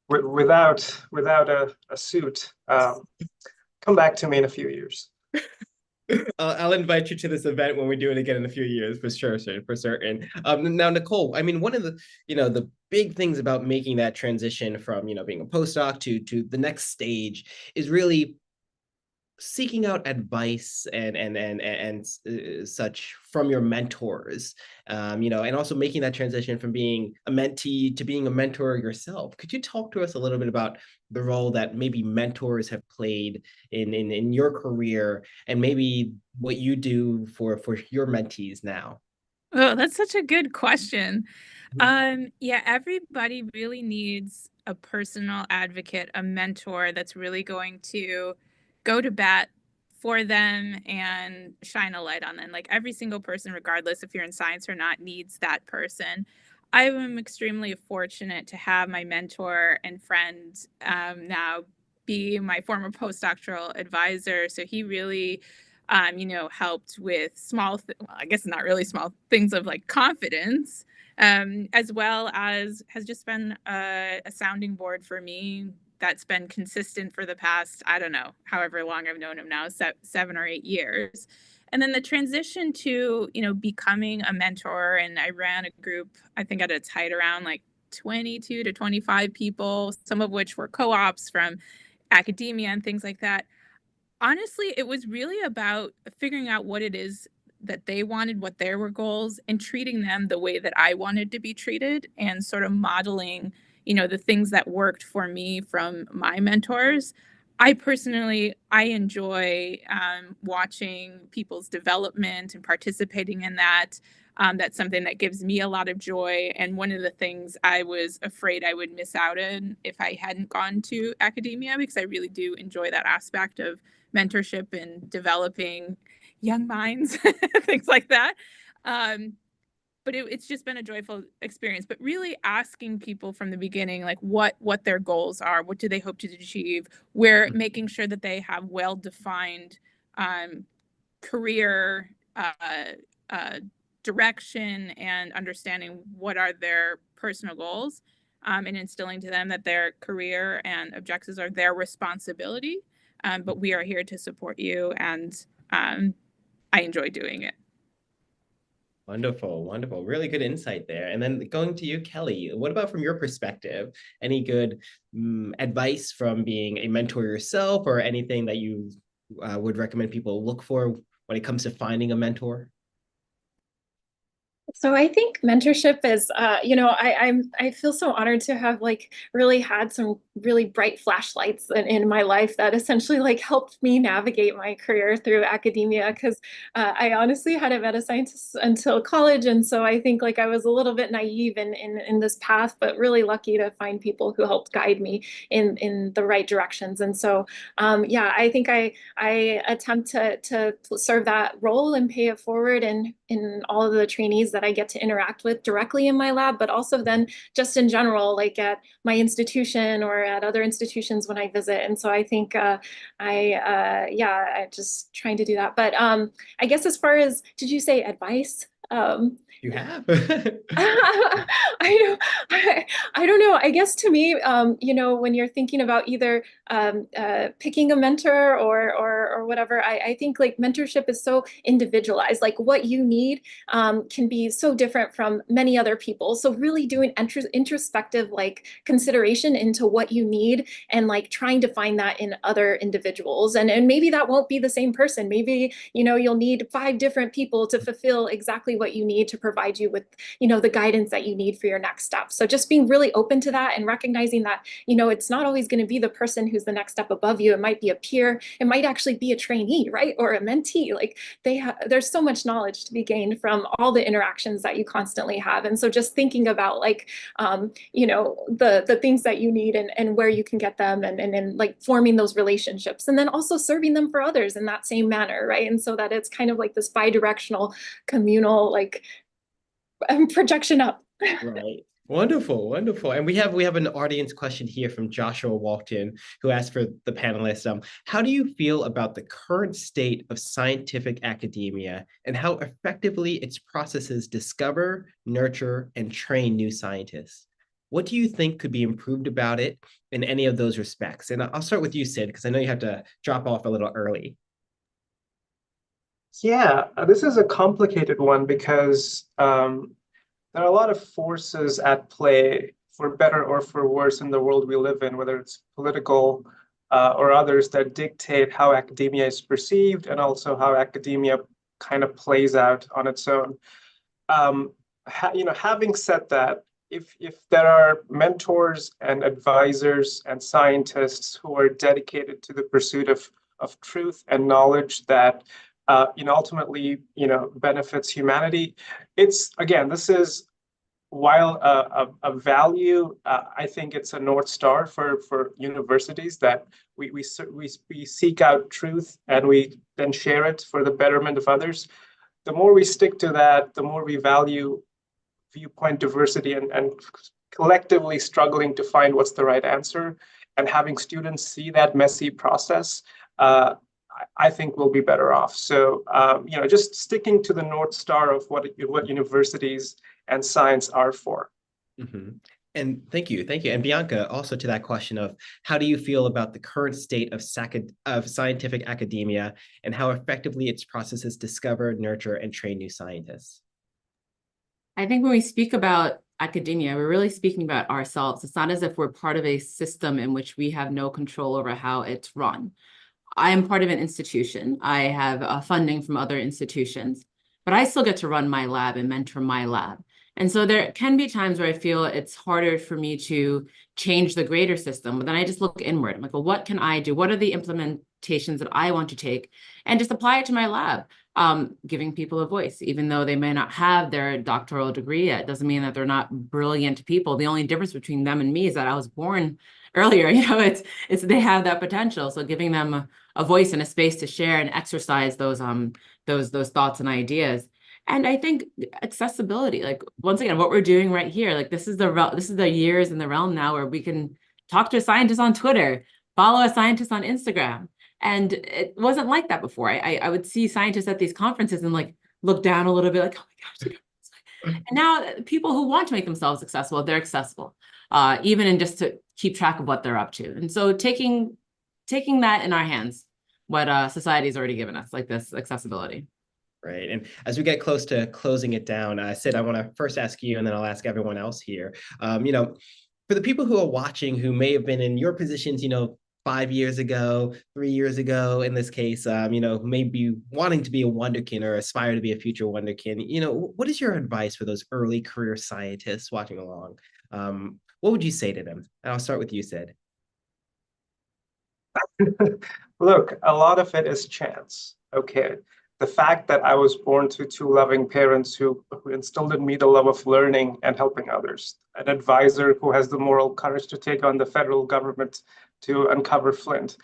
Without a suit. Come back to me in a few years. I'll invite you to this event when we do it again in a few years, for sure, for certain. Now, Nicole, I mean, one of the the big things about making that transition from being a postdoc to the next stage is really seeking out advice and such from your mentors, and also making that transition from being a mentee to being a mentor yourself. Could you talk to us a little bit about the role that maybe mentors have played in your career, and maybe what you do for your mentees now? Oh, that's such a good question. Yeah, everybody really needs a personal advocate, a mentor that's really going to go to bat for them and shine a light on them. Like every single person, regardless if you're in science or not, needs that person. I am extremely fortunate to have my mentor and friend now be my former postdoctoral advisor. So he really, helped with well, I guess not really small things of like confidence, as well as has just been a sounding board for me that's been consistent for the past, I don't know, however long I've known him now, 7 or 8 years. And then the transition to, becoming a mentor, and I ran a group, I think at its height around like 22 to 25 people, some of which were co-ops from academia and things like that. Honestly, it was really about figuring out what it is that they wanted, what their were goals, and treating them the way that I wanted to be treated, and sort of modeling, the things that worked for me from my mentors. I personally, I enjoy watching people's development and participating in that. That's something that gives me a lot of joy. And one of the things I was afraid I would miss out on if I hadn't gone to academia, because I really do enjoy that aspect of mentorship and developing young minds, things like that. But it's just been a joyful experience. But really asking people from the beginning, like what their goals are, what do they hope to achieve, where making sure that they have well-defined career direction, and understanding what are their personal goals, and instilling to them that their career and objectives are their responsibility. But we are here to support you, and I enjoy doing it. Wonderful, wonderful. Really good insight there. And then going to you, Kelly, what about from your perspective? Any good advice from being a mentor yourself, or anything that you would recommend people look for when it comes to finding a mentor? So I think mentorship is, I feel so honored to have like really had some really bright flashlights in my life that essentially like helped me navigate my career through academia, because I honestly hadn't met a scientist until college, and so I think like I was a little bit naive in this path, but really lucky to find people who helped guide me in the right directions. And so yeah, I think I attempt to serve that role and pay it forward in all of the trainees that I get to interact with directly in my lab, but also then just in general, like at my institution or at other institutions when I visit. And so I think I just trying to do that. But I guess as far as, did you say advice? You have. I don't know. I guess to me, when you're thinking about either picking a mentor or whatever, I think like mentorship is so individualized. Like what you need can be so different from many other people. So really doing introspective like consideration into what you need, and like trying to find that in other individuals. And maybe that won't be the same person. Maybe, you'll need 5 different people to fulfill exactly what you need to provide you with, the guidance that you need for your next step. So just being really open to that and recognizing that, it's not always going to be the person who's the next step above you. It might be a peer. It might actually be a trainee, right? Or a mentee. Like there's so much knowledge to be gained from all the interactions that you constantly have. And so just thinking about like, the things that you need and where you can get them, and like forming those relationships, and then also serving them for others in that same manner, right? And so that it's kind of like this bi-directional communal like projection up. Right. Wonderful, wonderful. And we have an audience question here from Joshua Walton, who asked for the panelists. How do you feel about the current state of scientific academia, and how effectively its processes discover, nurture, and train new scientists? What do you think could be improved about it in any of those respects? And I'll start with you, Sid, because I know you have to drop off a little early. Yeah, this is a complicated one because there are a lot of forces at play, for better or for worse, in the world we live in, whether it's political or others, that dictate how academia is perceived, and also how academia kind of plays out on its own. Having said that, if there are mentors and advisors and scientists who are dedicated to the pursuit of truth and knowledge that ultimately benefits humanity, it's, again, this is, while a value, I think it's a North Star for universities, that we seek out truth and we then share it for the betterment of others. The more we stick to that, the more we value viewpoint diversity and collectively struggling to find what's the right answer, and having students see that messy process, I think we'll be better off. So, just sticking to the North Star of what universities and science are for. And thank you. And Bianca, also to that question of how do you feel about the current state of scientific academia and how effectively its processes discover, nurture, and train new scientists? I think when we speak about academia, we're really speaking about ourselves. It's not as if we're part of a system in which we have no control over how it's run. I am part of an institution. I have funding from other institutions, but I still get to run my lab and mentor my lab. And so there can be times where I feel it's harder for me to change the greater system, but then I just look inward. I'm like, well, what can I do? What are the implementations that I want to take and just apply it to my lab? Giving people a voice, even though they may not have their doctoral degree yet, doesn't mean that they're not brilliant people. The only difference between them and me is that I was born earlier. It's they have that potential. So giving them a voice and a space to share and exercise those thoughts and ideas. And I think accessibility, like once again, what we're doing right here, like this is the years in the realm now where we can talk to a scientist on Twitter, follow a scientist on Instagram. And it wasn't like that before. I would see scientists at these conferences and like look down a little bit like, oh my gosh. And now people who want to make themselves accessible, they're accessible, even in just to keep track of what they're up to. And so taking that in our hands, what society's already given us, like this accessibility. Right. And as we get close to closing it down, Sid, I want to first ask you, and then I'll ask everyone else here. For the people who are watching who may have been in your positions, 5 years ago, 3 years ago, in this case, who may be wanting to be a wonderkin or aspire to be a future wonderkin, what is your advice for those early career scientists watching along? What would you say to them? And I'll start with you, Sid. Look, a lot of it is chance. Okay. The fact that I was born to two loving parents who instilled in me the love of learning and helping others, an advisor who has the moral courage to take on the federal government to uncover Flint.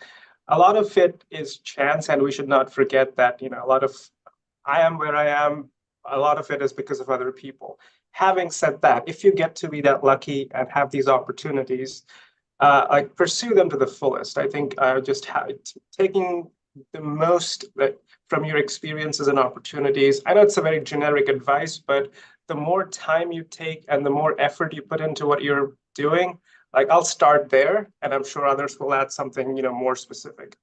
A lot of it is chance, and we should not forget that, I am where I am, a lot of it is because of other people. Having said that, if you get to be that lucky and have these opportunities, pursue them to the fullest. I think just taking the most from your experiences and opportunities. I know it's a very generic advice, but the more time you take and the more effort you put into what you're doing, I'll start there, and I'm sure others will add something, more specific.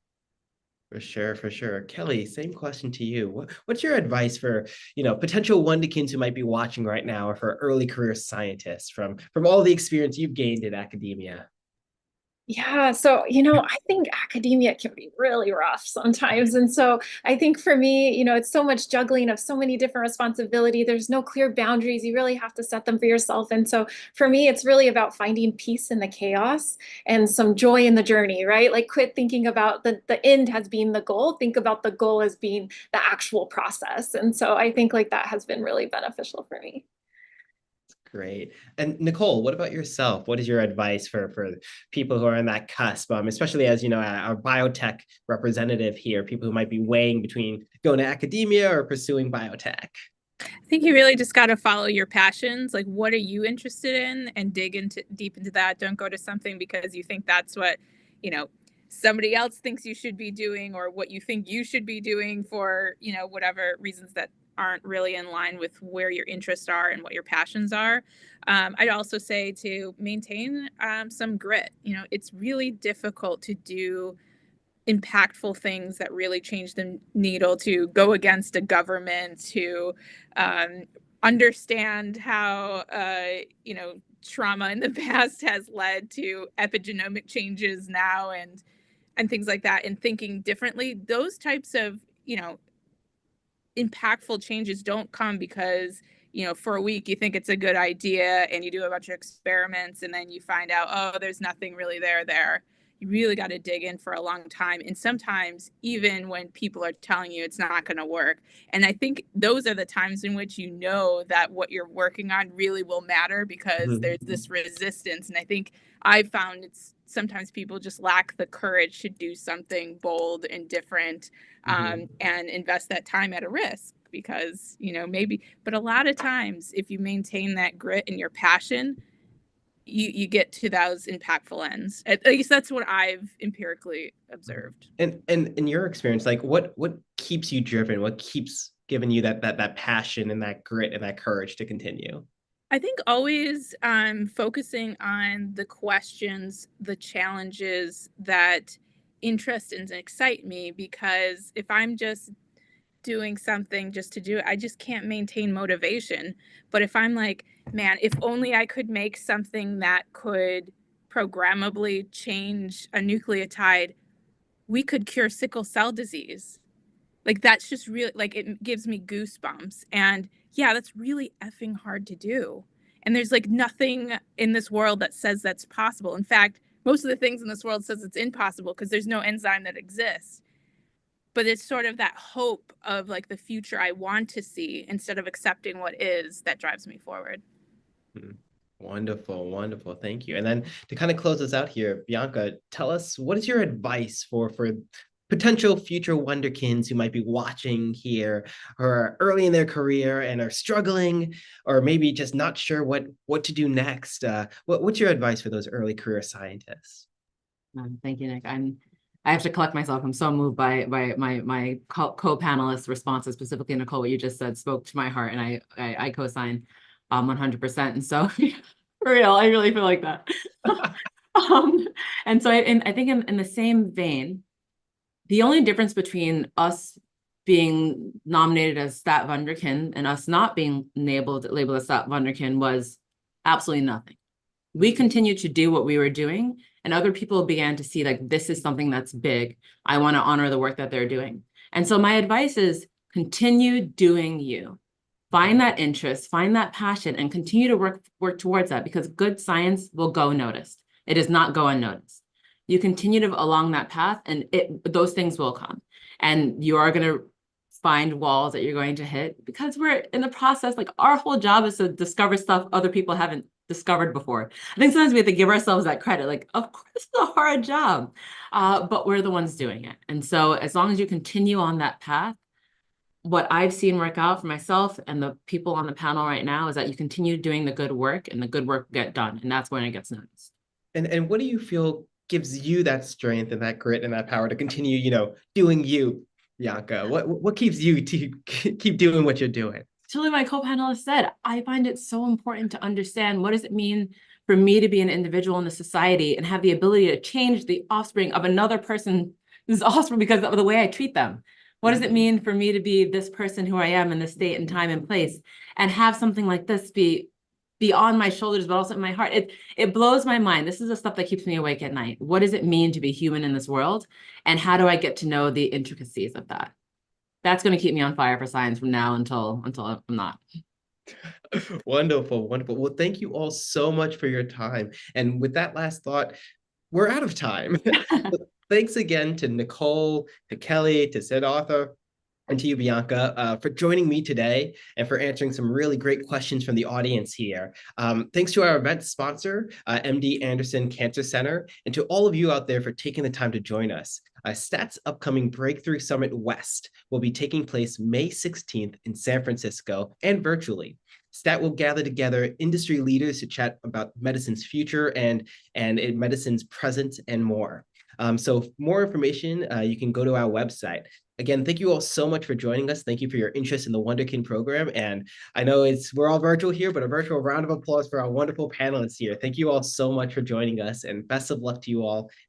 For sure. Kelly, same question to you. What's your advice for, potential wonderkins who might be watching right now, or for early career scientists from all the experience you've gained in academia? Yeah, so, I think academia can be really rough sometimes. And so I think for me, it's so much juggling of so many different responsibilities. There's no clear boundaries. You really have to set them for yourself. And so for me, it's really about finding peace in the chaos and some joy in the journey, right? Like quit thinking about the end as being the goal. Think about the goal as being the actual process. And so I think that has been really beneficial for me. Great. And Nicole, what about yourself? What is your advice for people who are in that cusp, especially as, our biotech representative here, people who might be weighing between going to academia or pursuing biotech? I think you really just got to follow your passions. Like, what are you interested in, and dig deep into that. Don't go to something because you think that's what, somebody else thinks you should be doing, or what you think you should be doing for, whatever reasons that aren't really in line with where your interests are and what your passions are. I'd also say to maintain some grit. It's really difficult to do impactful things that really change the needle, to go against a government, to understand how trauma in the past has led to epigenomic changes now and things like that, and thinking differently. Those types of impactful changes don't come because for a week you think it's a good idea and you do a bunch of experiments and then you find out, oh, there's nothing really there. you really got to dig in for a long time. And sometimes even when people are telling you it's not going to work. And I think those are the times in which you know that what you're working on really will matter, because there's this resistance. And I think I've found it's sometimes people just lack the courage to do something bold and different, and invest that time at a risk, because, you know, maybe, but a lot of times if you maintain that grit and your passion, you get to those impactful ends. At least that's what I've empirically observed. And in your experience, like what keeps you driven? What keeps giving you that passion and that grit and that courage to continue? I think always focusing on the questions, the challenges that interest and excite me, because if I'm just doing something just to do it, I just can't maintain motivation. But if I'm like, man, if only I could make something that could programmably change a nucleotide, we could cure sickle cell disease. Like, that's just really, like, it gives me goosebumps. And yeah, that's really effing hard to do. And there's like nothing in this world that says that's possible. In fact, most of the things in this world says it's impossible because there's no enzyme that exists. But it's sort of that hope of like the future I want to see instead of accepting what is that drives me forward. Wonderful, wonderful. Thank you. And then to kind of close us out here, Bianca, tell us, what is your advice for potential future wonderkins who might be watching here, or are early in their career and are struggling, or maybe just not sure what to do next? What's your advice for those early career scientists? Thank you, Nick. I have to collect myself. I'm so moved by my co-panelists' responses, specifically Nicole. What you just said spoke to my heart, and I co-sign 100%. And so, for real, I really feel like that. And so I think in the same vein, the only difference between us being nominated as Stat Wunderkind and us not being labeled as Stat Wunderkind was absolutely nothing. We continued to do what we were doing, and other people began to see, like, this is something that's big. I want to honor the work that they're doing. And so my advice is continue doing you. Find that interest, find that passion, and continue to work towards that, because good science will go noticed. It does not go unnoticed. You continue to along that path, and those things will come. And you are going to find walls that you're going to hit, because we're in the process. Like, our whole job is to discover stuff other people haven't discovered before. I think sometimes we have to give ourselves that credit. Like, of course, this is a hard job, but we're the ones doing it. And so as long as you continue on that path, what I've seen work out for myself and the people on the panel right now is that you continue doing the good work, and the good work will get done. And that's when it gets noticed. And what do you feel gives you that strength and that grit and that power to continue, doing you, Bianca? What keeps you to keep doing what you're doing? Truly, my co-panelist said, I find it so important to understand, what does it mean for me to be an individual in the society and have the ability to change the offspring of another person's offspring because of the way I treat them? What does it mean for me to be this person who I am in this state and time and place, and have something like this be on my shoulders, but also in my heart? It blows my mind. This is the stuff that keeps me awake at night. What does it mean to be human in this world? And how do I get to know the intricacies of that? That's going to keep me on fire for science from now until I'm not. Wonderful, wonderful. Well, thank you all so much for your time. And with that last thought, we're out of time. Thanks again to Nicole, to Kelly, to Sid Arthur, and to you, Bianca, for joining me today and for answering some really great questions from the audience here. Thanks to our event sponsor, MD Anderson Cancer Center, and to all of you out there for taking the time to join us. STAT's upcoming Breakthrough Summit West will be taking place May 16th in San Francisco and virtually. STAT will gather together industry leaders to chat about medicine's future and medicine's present and more. So for more information, you can go to our website. Again, thank you all so much for joining us. Thank you for your interest in the Wunderkind program. And I know we're all virtual here, but a virtual round of applause for our wonderful panelists here. Thank you all so much for joining us, and best of luck to you all